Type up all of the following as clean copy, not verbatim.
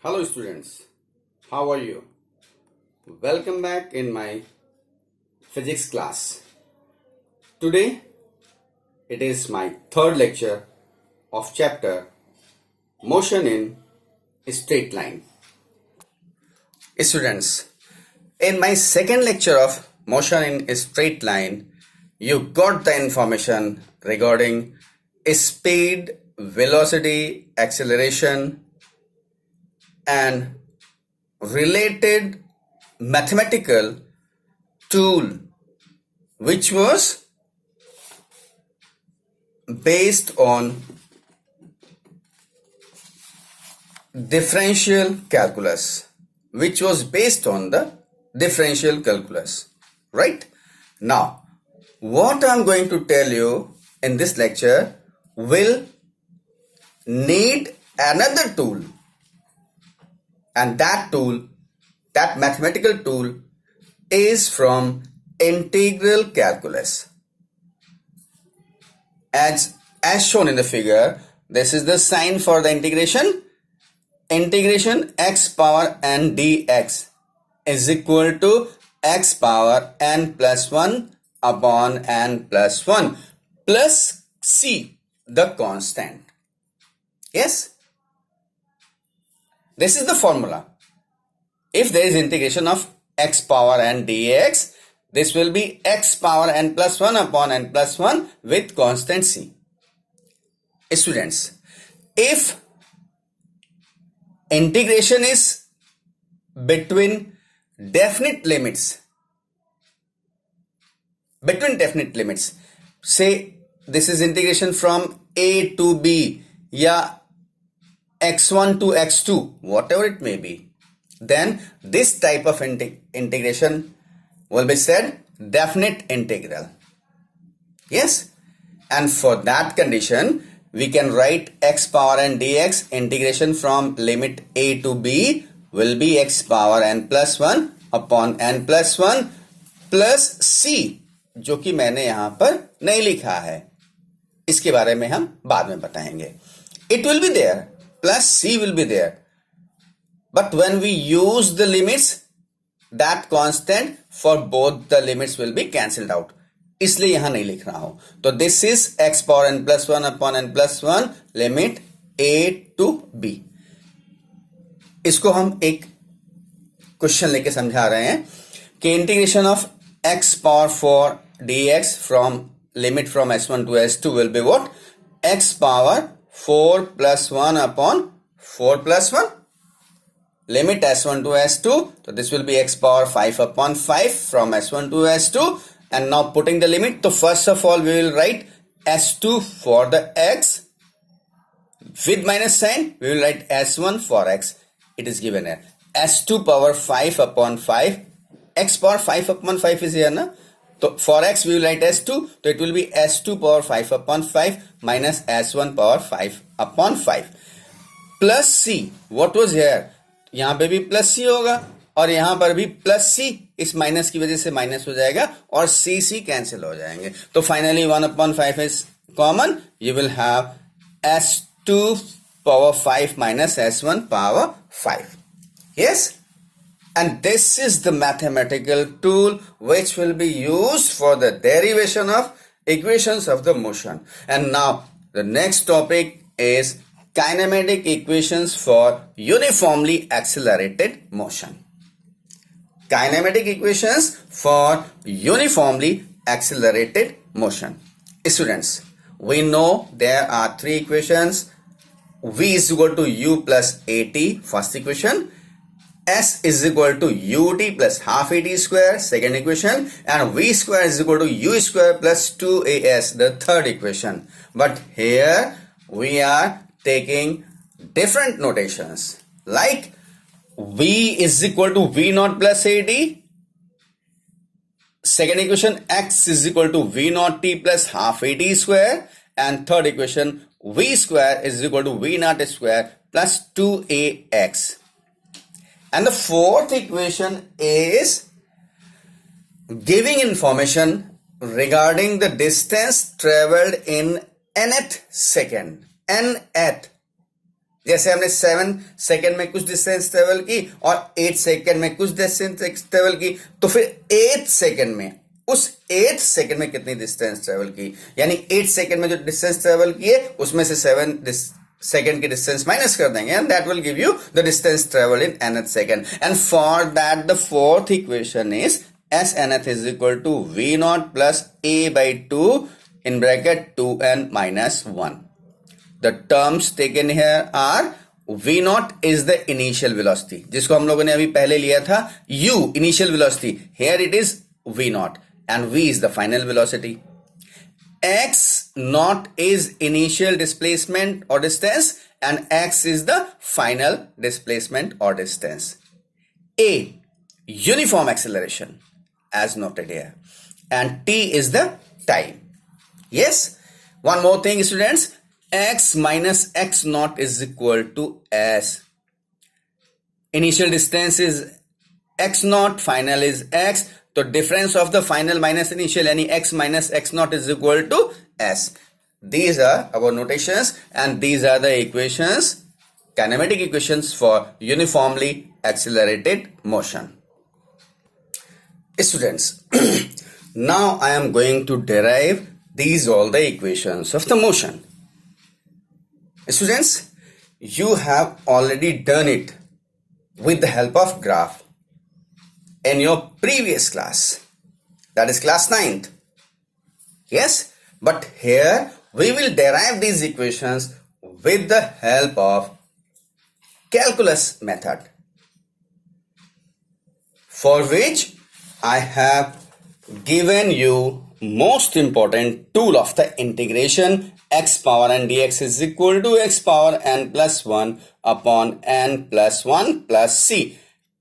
Hello students, how are you? Welcome back in my physics class. Today it is my third lecture of chapter Motion in Straight Line. Students, in my second lecture of Motion in Straight Line, you got the information regarding speed, velocity, acceleration and related mathematical tool which was based on differential calculus, right? Now what I'm going to tell you in this lecture will need another tool, and that mathematical tool is from integral calculus. As shown in the figure, this is the sign for the integration. Integration x power n dx is equal to x power n plus 1 upon n plus 1 plus c, the constant. Yes? This is the formula. If there is integration of x power n dx, this will be x power n plus 1 upon n plus 1 with constant c. Students, if integration is between definite limits, say this is integration from a to b, yeah, x1 to x2, whatever it may be, then this type of integration will be said definite integral. Yes, and for that condition we can write x power n dx integration from limit a to b will be x power n plus 1 upon n plus 1 plus c, जो कि मैंने यहाँ पर नहीं लिखा है, इसके बारे में हम बाद में बताएंगे. It will be there, plus c will be there, but when we use the limits, that constant for both the limits will be cancelled out, इसलिए यहाँ नहीं लिख रहा हूँ. तो this is x power n plus 1 upon n plus 1 limit a to b. इसको हम एक क्वेश्चन लेके समझा रहे हैं कि integration of x power 4 dx from limit from s1 to s2 will be what? X power 4 plus 1 upon 4 plus 1 limit s1 to s2, so this will be x power 5 upon 5 from s1 to s2. And now putting the limit, so first of all we will write s2 for the x, with minus sign we will write s1 for x. It is given here, s2 power 5 upon 5, x power 5 upon 5 is here na? So for x we will write s2, so it will be s2 power 5 upon 5 minus s1 power 5 upon 5 plus c. What was here? यहाँ पे भी plus सी होगा और यहाँ पर भी plus सी, इस minus की वजह से माइनस हो जाएगा और सी सी कैंसिल हो जाएंगे. तो finally 1 upon 5 is common. You will have s2 power 5 minus s1 power 5. Yes? And this is the mathematical tool which will be used for the derivation of equations of the motion. And now the next topic is kinematic equations for uniformly accelerated motion. Kinematic equations for uniformly accelerated motion. Students, we know there are three equations. V is equal to u plus at, first equation. S is equal to ut plus half at square, second equation. And v square is equal to u square plus 2as, the third equation. But here we are taking different notations, like v is equal to v naught plus at, second equation x is equal to v naught t plus half at square, and third equation v square is equal to v naught square plus 2ax. And the fourth equation is giving information regarding the distance traveled in nth second. nth, जैसे हमने 7 second में कुछ distance travel की और 8 second में कुछ distance travel की, तो फिर 8 सेकेंड में उस 8 सेकेंड में कितनी डिस्टेंस ट्रेवल की, यानी 8 सेकेंड में जो डिस्टेंस ट्रेवल किए उसमें से 7 सेकेंड की डिस्टेंस माइनस कर देंगे and that will give you the distance travel in nth second. And for that the fourth equation is s nth is equal to v naught plus a by 2 in bracket 2n minus 1. The terms taken here are v naught is the initial velocity, जिसको हम लोगों ने अभी पहले लिया था u initial velocity. Here it is v naught and v is the final velocity. X naught is initial displacement or distance and x is the final displacement or distance. A uniform acceleration as noted here and t is the time. Yes, one more thing students, x minus x naught is equal to s. Initial distance is x naught, final is x, so difference of the final minus initial, any x minus x naught is equal to s. These are our notations and these are the equations, kinematic equations for uniformly accelerated motion. Students, now I am going to derive these all the equations of the motion. Students, you have already done it with the help of graph in your previous class, that is class 9th. Yes, but here we will derive these equations with the help of calculus method, for which I have given you most important tool of the integration. X power n dx is equal to x power n plus 1 upon n plus 1 plus c.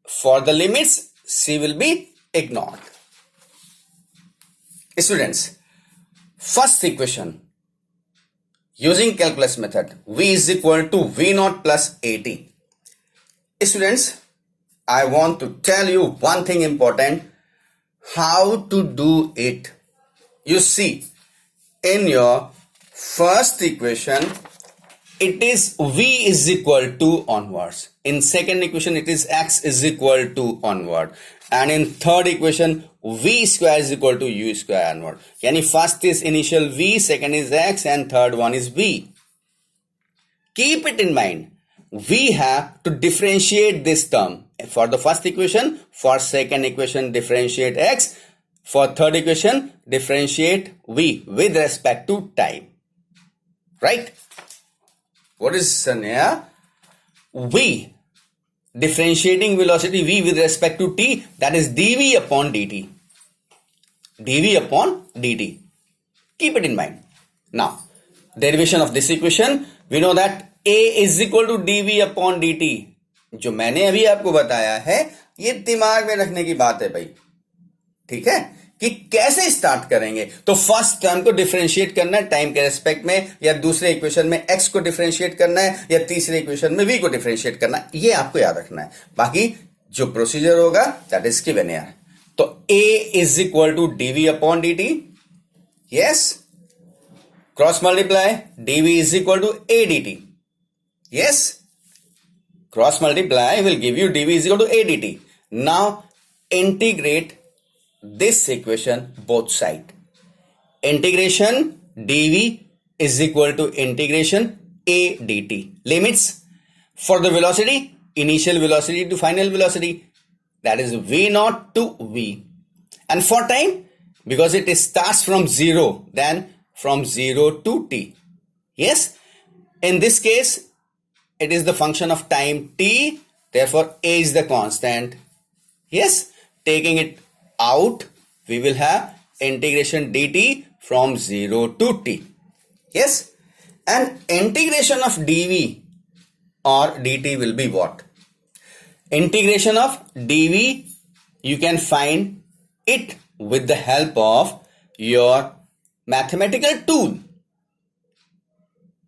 For the limits, c will be ignored. Students, first equation using calculus method, v is equal to v naught plus at. Students, I want to tell you one thing important, how to do it. You see, in your first equation, it is v is equal to onwards. In second equation, it is x is equal to onward. And in third equation, v square is equal to u square onward. Yani first is initial v, second is x, and third one is v. Keep it in mind. We have to differentiate this term. For the first equation, for second equation, differentiate x. For third equation, differentiate v with respect to time. Right? What is here? V. Differentiating velocity v with respect to t, that is dv upon dt. dv upon dt. Keep it in mind. Now, derivation of this equation, we know that a is equal to dv upon dt. जो मैंने अभी आपको बताया है, ये दिमाग में रखने की बात है भाई. ठीक है, कि कैसे स्टार्ट करेंगे. तो फर्स्ट टर्म को डिफरेंशिएट करना है टाइम के रेस्पेक्ट में, या दूसरे इक्वेशन में x को डिफरेंशिएट करना है, या तीसरे इक्वेशन में v को डिफरेंशिएट करना है. ये आपको याद रखना है. बाकी जो प्रोसीजर होगा दैट इज गिवन हियर. तो a is equal to dv upon dt. Yes, cross multiply dv is equal to a dt. Yes, cross multiply will give you dv is equal to a dt. Now integrate this equation both side. Integration dv is equal to integration a dt. Limits for the velocity, initial velocity to final velocity, that is v naught to v. And for time, because it starts from 0, then from 0 to t. Yes, in this case, it is the function of time t, therefore a is the constant. Yes, taking it out, we will have integration dt from 0 to t. Yes, and integration of dv or dt will be what? Integration of dv, you can find it with the help of your mathematical tool.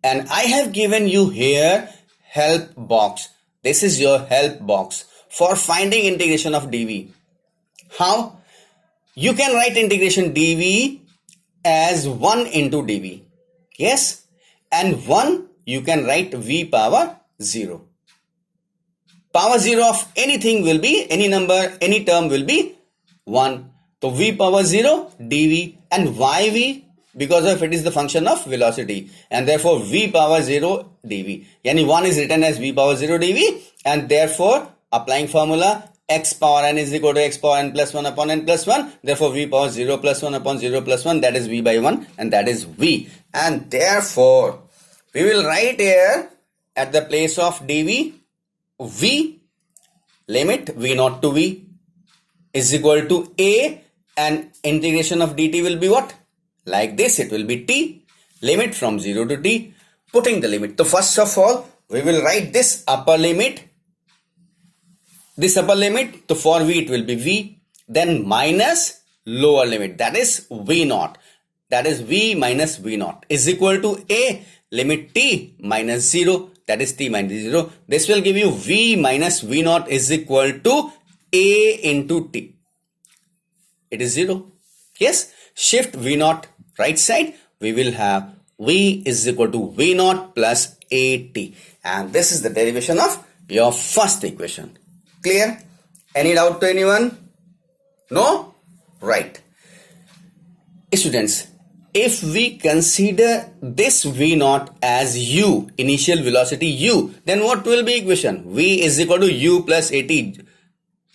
And I have given you here help box. This is your help box for finding integration of dv. How? You can write integration dv as 1 into dv. Yes, and 1 you can write v power 0. Power 0 of anything will be, any number, any term will be 1. So v power 0 dv, and why v? Because of it is the function of velocity, and therefore v power 0 dv. Yani 1 is written as v power 0 dv, and therefore applying formula x power n is equal to x power n plus 1 upon n plus 1. Therefore v power 0 plus 1 upon 0 plus 1, that is v by 1, and that is v. And therefore we will write here at the place of dv v, limit v naught to v is equal to a, and integration of dt will be what? Like this, it will be t, limit from 0 to t, putting the limit. So first of all, we will write this upper limit. So for v it will be v, then minus lower limit, that is v naught, that is v minus v naught is equal to a, limit t minus 0, that is t minus 0. This will give you v minus v naught is equal to a into t. It is 0. Yes, shift v naught right side, we will have v is equal to v naught plus at, and this is the derivation of your first equation. Clear? Any doubt to anyone? No? Right. Students, if we consider this v naught as u, initial velocity u, then what will be equation? V is equal to u plus at.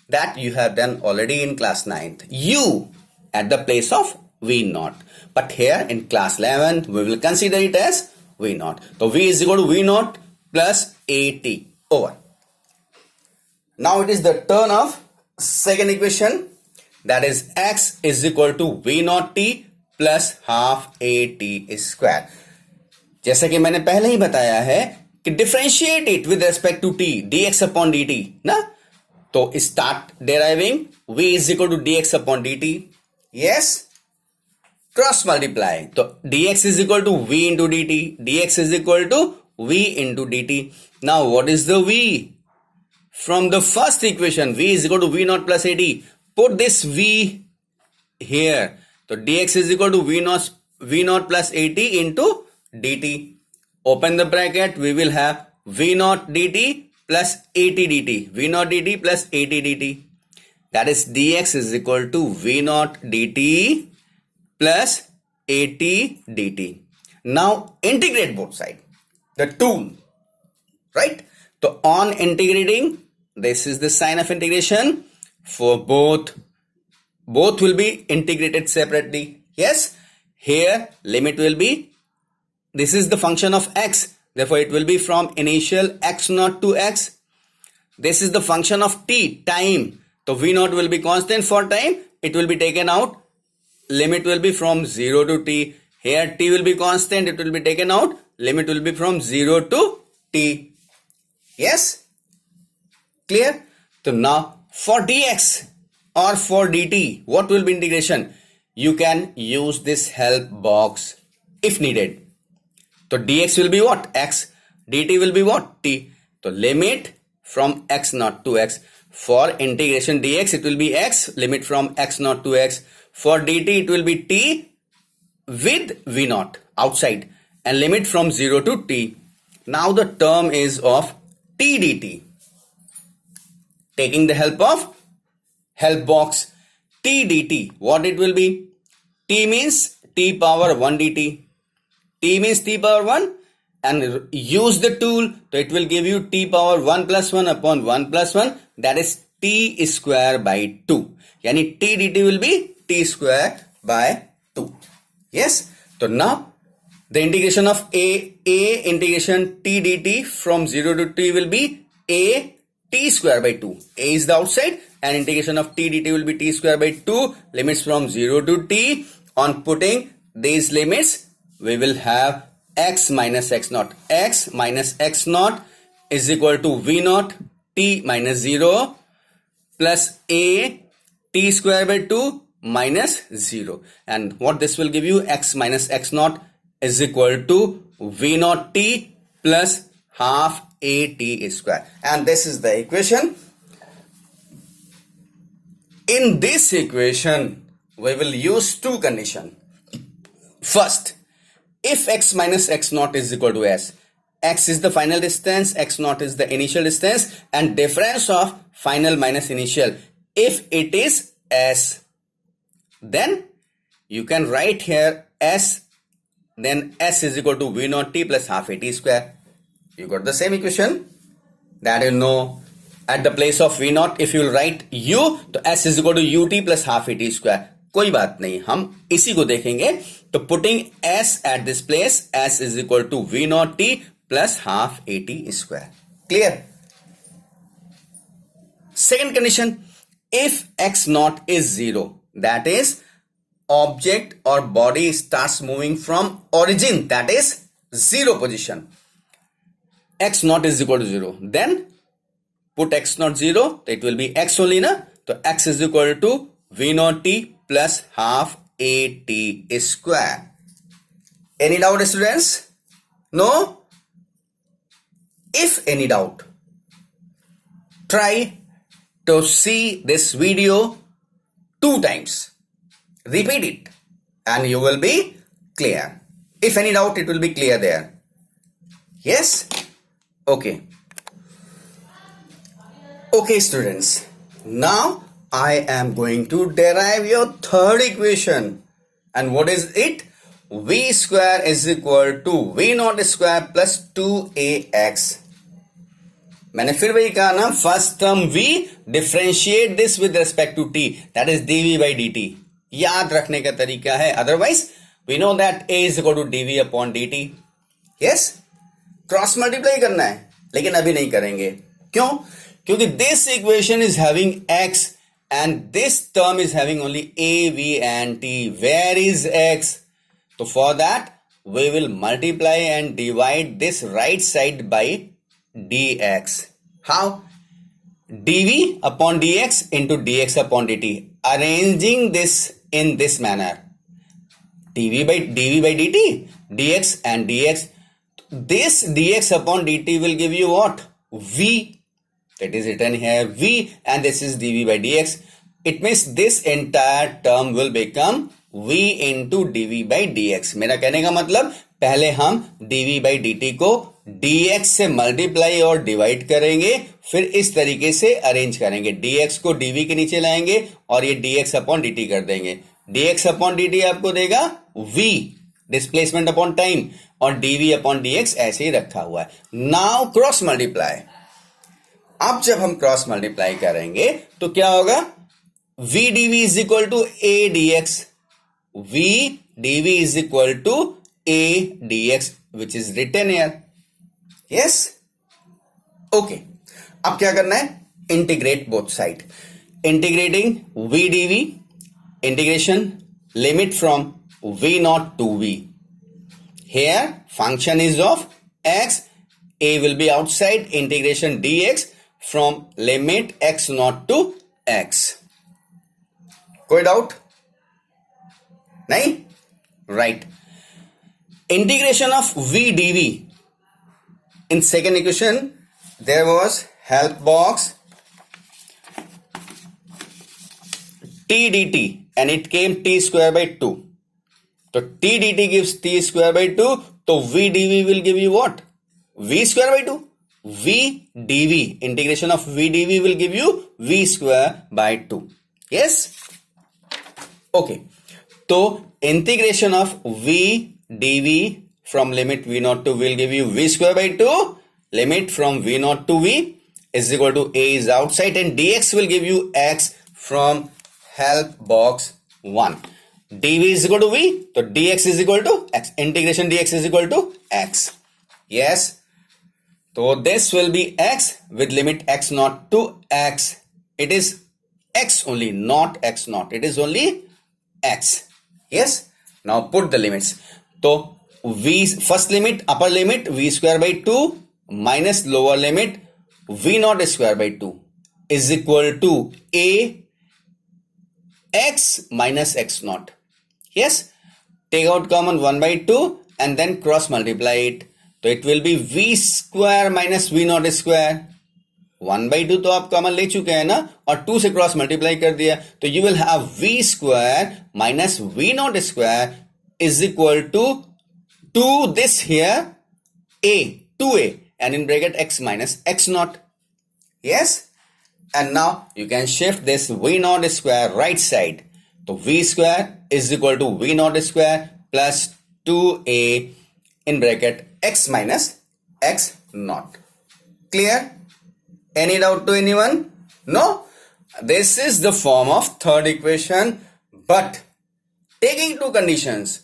That you have done already in class 9th. U at the place of v naught. But here in class 11th, we will consider it as v naught. So v is equal to v naught plus at over. Now it is the turn of second equation, that is x is equal to v naught t plus half at square. जैसा कि मैंने पहले ही बताया है कि differentiate it with respect to t, dx upon dt ना, तो start deriving v is equal to dx upon dt. Yes, cross multiply, so dx is equal to v into dt, dx is equal to v into dt. Now what is the v? From the first equation, v is equal to v naught plus at. Put this v here. So dx is equal to v naught plus at into dt. Open the bracket, we will have v naught dt plus at dt. v naught dt plus at dt. That is dx is equal to v naught dt plus at dt. Now integrate both sides. The tool, right? So on integrating, this is the sign of integration for both will be integrated separately. Yes, here limit will be, this is the function of x, therefore it will be from initial x naught to x. This is the function of t, time, so v naught will be constant for time, it will be taken out, limit will be from 0 to t. Here t will be constant, it will be taken out, limit will be from 0 to t. Yes, clear? So now for dx or for dt, what will be integration? You can use this help box if needed. So dx will be what? X. Dt will be what? T. So limit from x naught to x. For integration dx, it will be x, limit from x naught to x. For dt, it will be t with v naught outside and limit from 0 to t. Now the term is of t dt. Taking the help of help box, t dt, what it will be? T means t power 1 dt. T means t power 1, and use the tool, so it will give you t power 1 plus 1 upon 1 plus 1, that is t square by 2. Yani t dt will be t square by 2. Yes, so now the integration of a integration t dt from 0 to t will be a t square by 2. A is the outside, and integration of t dt will be t square by 2, limits from 0 to t. On putting these limits, we will have x minus x naught. X minus x naught is equal to v naught t minus 0 plus a t square by 2 minus 0. And what this will give you? X minus x naught is equal to v naught t plus half at square. And this is the equation. In this equation, we will use two conditions. First, if x minus x naught is equal to s, x is the final distance, x naught is the initial distance, and difference of final minus initial. If it is s, then you can write here s, then s is equal to v naught t plus half a t square. You got the same equation that you know. At the place of v naught, if you will write u, तो s is equal to ut plus half a t square. कोई बात नहीं, हम इसी को देखेंगे. तो putting s at this place, s is equal to v naught t plus half a t square. Clear? Second condition, if x naught is 0, that is object or body starts moving from origin, that is 0 position. X naught is equal to 0. Then put x naught 0, it will be x only na. So x is equal to v naught t plus half a t square. Any doubt, students? No? If any doubt, try to see this video 2 times. Repeat it and you will be clear. If any doubt, it will be clear there. Yes? Okay. Okay, students. Now I am going to derive your third equation. And what is it? V square is equal to v naught square plus 2ax. मैंने फिर वही कहा ना, first term v, differentiate this with respect to t, that is dv by dt. याद रखने का तरीका है. Otherwise we know that a is equal to dv upon dt. Yes, cross multiply करना है, लेकिन अभी नहीं करेंगे. क्यों? क्योंकि this equation is having x and this term is having only a, v and t. Where is x? So for that we will multiply and divide this right side by dx. How? dv upon dx into dx upon dt. Arranging this in this manner. dv by dt, dx and dx. This dx upon dt will give you what? V. It is written here v and this is dv by dx. It means this entire term will become v into dv by dx. मेरा कहने का मतलब, पहले हम dv by dt को dx से multiply और divide करेंगे, फिर इस तरीके से अरेंज करेंगे. dx को dv के नीचे लाएंगे और ये dx अपॉन dt कर देंगे. dx अपॉन dt आपको देगा v, डिस्प्लेसमेंट अपॉन टाइम, और dv अपॉन dx ऐसे ही रखा हुआ है. Now cross multiply. अब जब हम क्रॉस मल्टीप्लाई करेंगे तो क्या होगा? v dv is equal to a dx. v dv is equal to a dx which is written here. Yes, okay. अब क्या करना है? Integrate both side. Integrating v dv, integration limit from v naught to v. Here function is of x, a will be outside, integration dx from limit x naught to x. कोई doubt नहीं? Right. Integration of v dv. In second equation there was help box t dt and it came t square by 2. So t dt gives t square by 2. So v dv will give you what? v square by 2. v dv, integration of v dv will give you v square by 2. Yes? Okay. So integration of v dv from limit v naught to v will give you v square by 2. Limit from v naught to v is equal to a is outside and dx will give you x from help box 1. dv is equal to v, so dx is equal to x. Integration dx is equal to x. Yes. So this will be x with limit x naught to x. It is x only, not x naught. It is only x. Yes. Now put the limits. So v first limit, upper limit v square by 2 minus lower limit v naught square by 2 is equal to a x minus x naught. Yes. Take out common 1 by 2 and then cross multiply it. तो it will B v square minus v naught square. 1 by 2 तो आप common ले चुके हैं ना, और 2 से cross multiply कर दिया, तो you will have v square minus v naught square is equal to this here a. 2a and in bracket x minus x naught. Yes, and now you can shift this v naught square right side. So v square is equal to v naught square plus 2a in bracket x minus x naught. Clear? Any doubt to anyone? No? This is the form of third equation, but taking two conditions.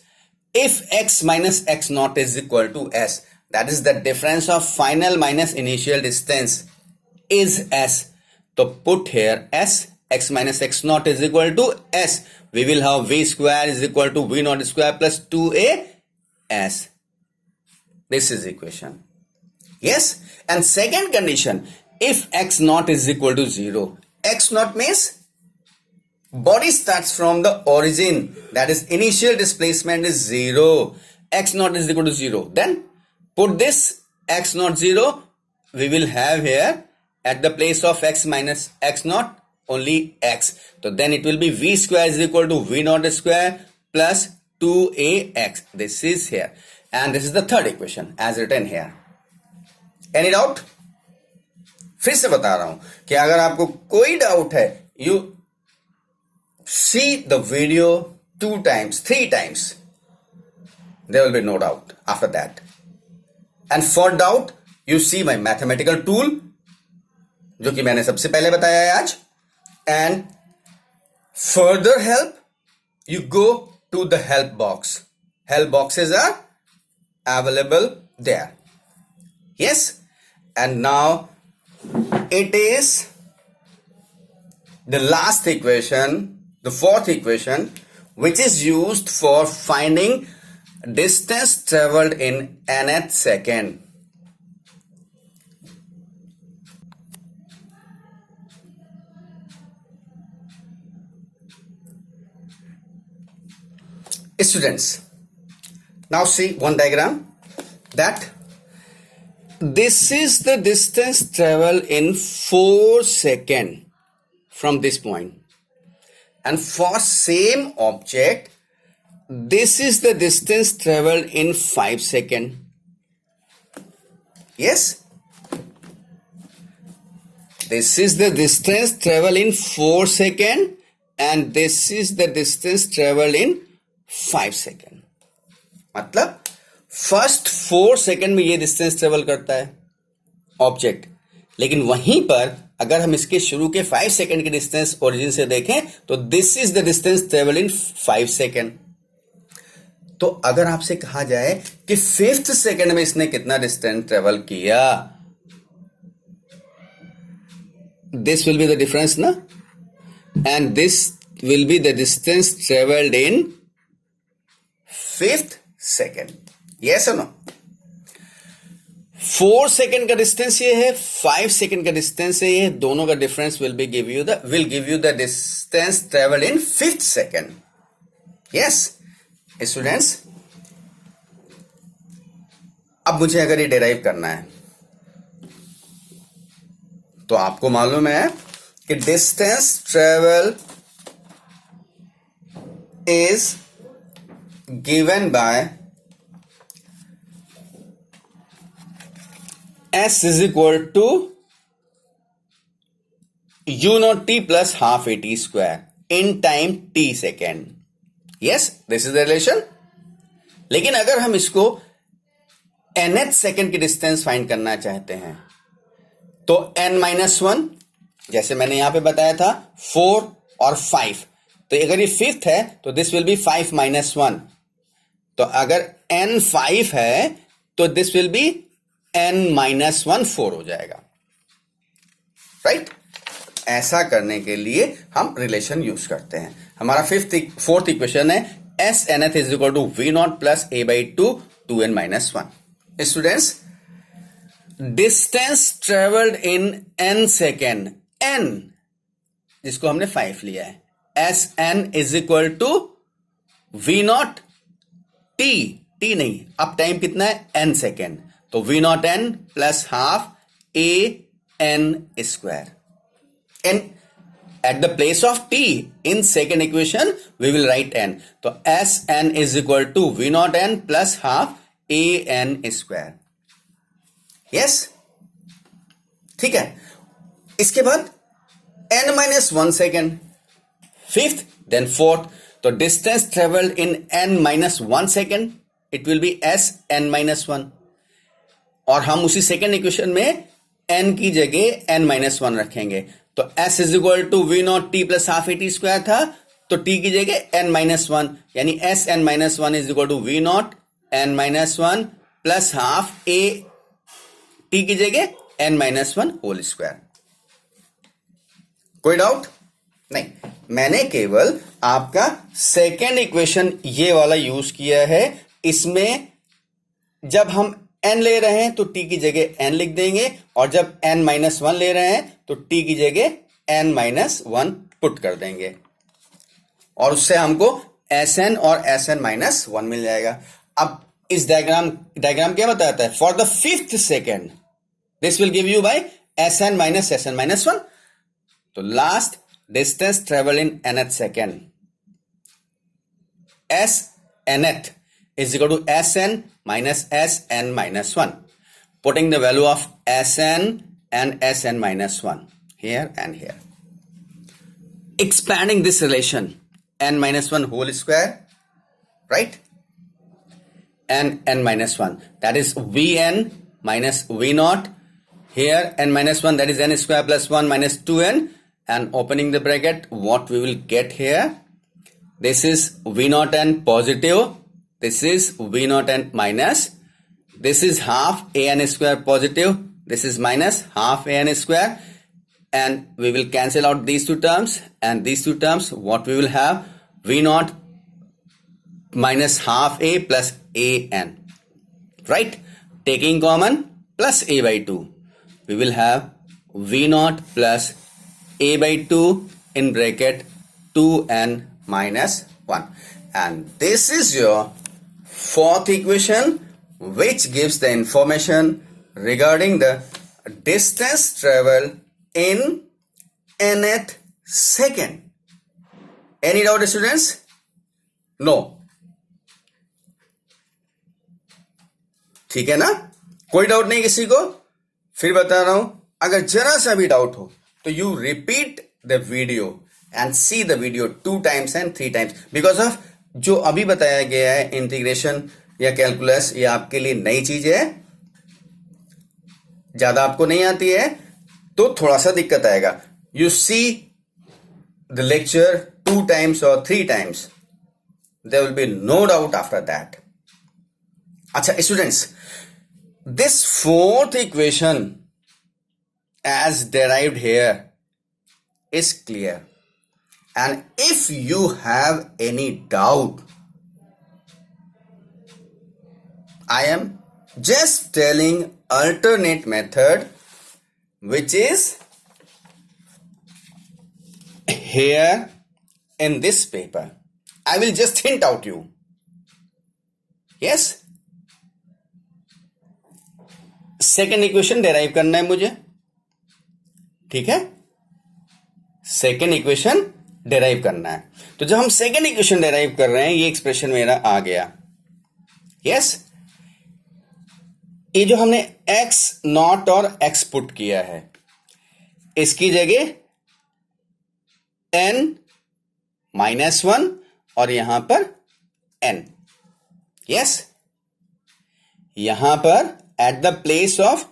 If x minus x naught is equal to s, that is the difference of final minus initial distance is s. So put here s, x minus x naught is equal to s. We will have v square is equal to v naught square plus 2a s. This is equation. Yes. And second condition, if x naught is equal to 0, x naught means body starts from the origin, that is initial displacement is 0. X naught is equal to 0. Then put this x naught 0, we will have here at the place of x minus x naught only x. So then it will be v square is equal to v naught square plus 2ax. This is here. And this is the third equation as written here. Any doubt? फिर से बता रहा हूं कि अगर आपको कोई doubt है, you see the video 2 times, 3 times. There will be no doubt after that. And for doubt, you see my mathematical tool, जो कि मैंने सबसे पहले बताया है आज. And further help, you go to the help box. Help boxes are available there. Yes. And now it is the last equation, the fourth equation, which is used for finding distance traveled in nth second. Students, now see one diagram that this is the distance traveled in 4 seconds from this point, and for same object this is the distance traveled in 5 seconds. Yes, this is the distance traveled in 4 seconds and this is the distance traveled in 5 second. मतलब first 4 second में ये distance travel करता है object, लेकिन वहीं पर अगर हम इसके शुरू के 5 सेकेंड के डिस्टेंस ओरिजिन से देखें तो this is the distance travel in 5 second. तो अगर आपसे कहा जाए कि 5th सेकेंड में इसने कितना डिस्टेंस ट्रेवल किया, this will be the difference ना, and this will be the distance travelled in 5th second. Yes और नो? 4 सेकेंड का डिस्टेंस ये है, 5 सेकेंड का डिस्टेंस है ये, दोनों का difference will give you the distance travelled in 5th second. Yes students, अब मुझे अगर ये डिराइव करना है तो आपको मालूम है कि distance travel is given by s is equal to u naught t plus half a t square in time t second. Yes, this is the relation. लेकिन अगर हम इसको nth सेकेंड की डिस्टेंस फाइंड करना चाहते हैं तो n-1, जैसे मैंने यहां पे बताया था 4 और 5, तो अगर ये 5th है तो दिस विल बी 5 - 1. तो अगर n 5 है तो दिस विल बी n-1 4 हो जाएगा. राइट? ऐसा करने के लिए हम रिलेशन यूज करते हैं. हमारा 4th इक्वेशन है s nth is equal to v naught plus a/2 2n-1. Students, distance travelled in n second, n जिसको हमने 5 लिया है, S N is equal to V naught T, T नहीं, अब टाइम कितना है n सेकेंड, तो V naught N plus half A N square. N at the place of t in second equation we will write n, तो S N is equal to V naught N plus half A N square. Yes, ठीक है। इसके बाद n-1 second, fifth, then fourth. तो distance travelled in n-1 second, it will be Sn-1, और हम उसी second equation में n की जगह n-1 रखेंगे। तो s is equal to V naught T plus half A T square था, तो t की जगह n-1, यानी Sn-1 is equal to V naught n-1 plus half A T की जगह n-1 होल स्क्वायर। कोई डाउट नहीं, मैंने केवल आपका सेकेंड इक्वेशन ये वाला यूज किया है। इसमें जब हम n ले रहे हैं तो t की जगह n लिख देंगे, और जब n-1 ले रहे हैं तो t की जगह n-1 पुट कर देंगे, और उससे हमको Sn और Sn-1 मिल जाएगा। अब इस डायग्राम क्या बताता है? For the fifth second this will give you by Sn minus Sn-1। तो last distance travel in nth second, Snth is equal to Sn minus Sn-1. Putting the value of Sn and Sn-1 here and here. Expanding this relation, n-1 whole square, right? And n-1, that is Vn minus V naught. Here n-1, that is n square plus 1 minus 2n. And opening the bracket, what we will get here? This is V naught n positive. This is V naught n minus. This is half an square positive. This is minus half an square. And we will cancel out these two terms. And these two terms, what we will have? V naught minus half a plus an. Right? Taking common plus a by 2. We will have V naught plus a by 2 in bracket 2n minus 1. And this is your fourth equation, which gives the information regarding the distance traveled in nth second. Any doubt, students? No. ठीक है ना? कोई doubt नहीं किसी को? फिर बता रहा हूं, अगर जरा सा भी डाउट हो तो you repeat the video and see the video 2 times and 3 times, because of जो अभी बताया गया है इंटीग्रेशन या कैलकुलस, ये आपके लिए नई चीज है, ज्यादा आपको नहीं आती है, तो थोड़ा सा दिक्कत आएगा। You see the lecture 2 times or 3 times, there will be no doubt after that. अच्छा students, this fourth equation as derived here is clear. And if you have any doubt, I am just telling alternate method, which is here in this paper. I will just hint out you. Yes? Second equation derive करना है मुझे, ठीक है? Second equation derive करना है। तो जब हम सेकेंड इक्वेशन डेराइव कर रहे हैं, ये एक्सप्रेशन मेरा आ गया। यस, ये जो हमने x नॉट और x पुट किया है, इसकी जगह n-1 और यहां पर n। यस, यहां पर eight the place of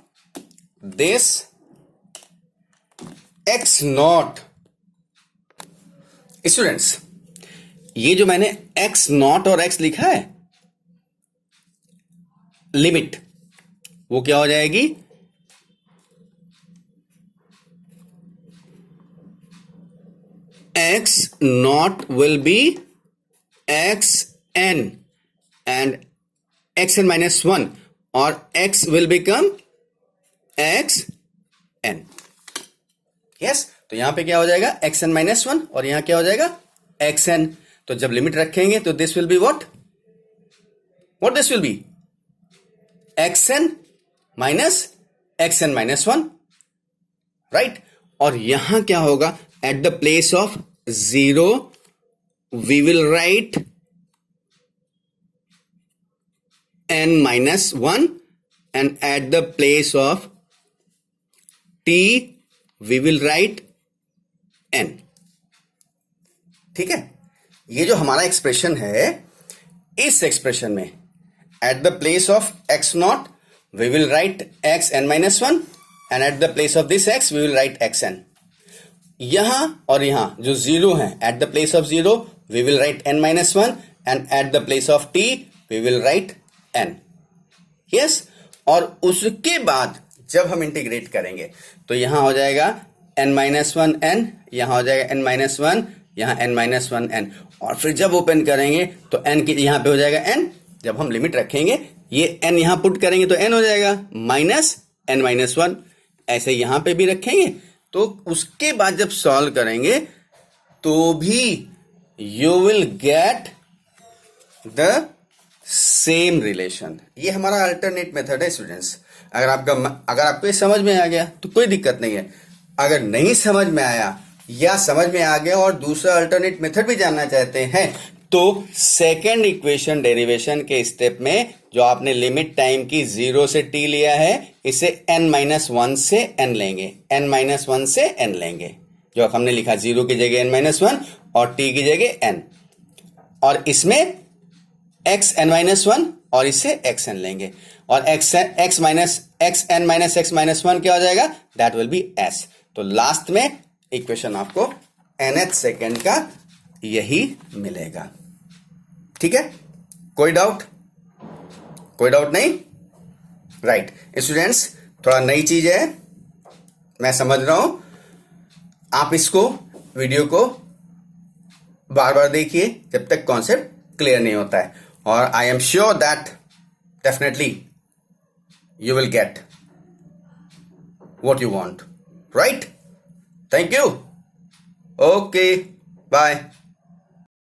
this x not, students ये जो मैंने x नॉट और x लिखा है, लिमिट वो क्या हो जाएगी? x not will be xn and xn-1 और x will become xn। Yes, तो यहां पे क्या हो जाएगा? xn-1 और यहां क्या हो जाएगा? xn। तो जब लिमिट रखेंगे तो this will be what this will be xn minus xn-1, right? और यहां क्या होगा? At the place of 0 we will write n-1 and at the place of t we will write n. ठीक है, ये जो हमारा एक्सप्रेशन है, इस एक्सप्रेशन में at the place of x naught we will write x n minus 1 and at the place of this x we will write x n. यहां और यहां जो जीरो है, at the place of 0 we will write n minus 1 and at the place of t we will write n. yes, और उसके बाद जब हम इंटीग्रेट करेंगे तो यहां हो जाएगा n minus 1 n, यहां हो जाएगा n minus 1, यहां n minus 1 n, और फिर जब ओपन करेंगे तो n की यहां पे हो जाएगा n. जब हम लिमिट रखेंगे ये n यहां पुट करेंगे तो n हो जाएगा माइनस n minus 1. ऐसे यहां पे भी रखेंगे तो उसके बाद जब सॉल्व करेंगे तो भी you will get the same relation. ये हमारा अल्टरनेट मेथड है स्टूडेंट्स. अगर आपको ये समझ में आ गया तो कोई दिक्कत नहीं है. अगर नहीं समझ में आया या समझ में आ गया और दूसरा अल्टरनेट मेथड भी जानना चाहते हैं तो सेकेंड इक्वेशन डेरिवेशन के स्टेप में जो आपने लिमिट टाइम की 0 से t लिया है, इसे n-1 से n लेंगे, n-1 से n लेंगे. जो हमने लिखा 0 की जगह n-1 और t की जगह n, और इसमें x n-1 और इसे xn लेंगे, और xn-x-1 क्या हो जाएगा, दैट विल बी s. तो लास्ट में इक्वेशन आपको nth सेकेंड का यही मिलेगा. ठीक है, कोई डाउट नहीं? राइट स्टूडेंट्स, थोड़ा नई चीज है, मैं समझ रहा हूं. आप इसको वीडियो को बार बार देखिए जब तक कॉन्सेप्ट क्लियर नहीं होता है, और I am sure that definitely you will get what you want, right? Thank you. Okay, bye.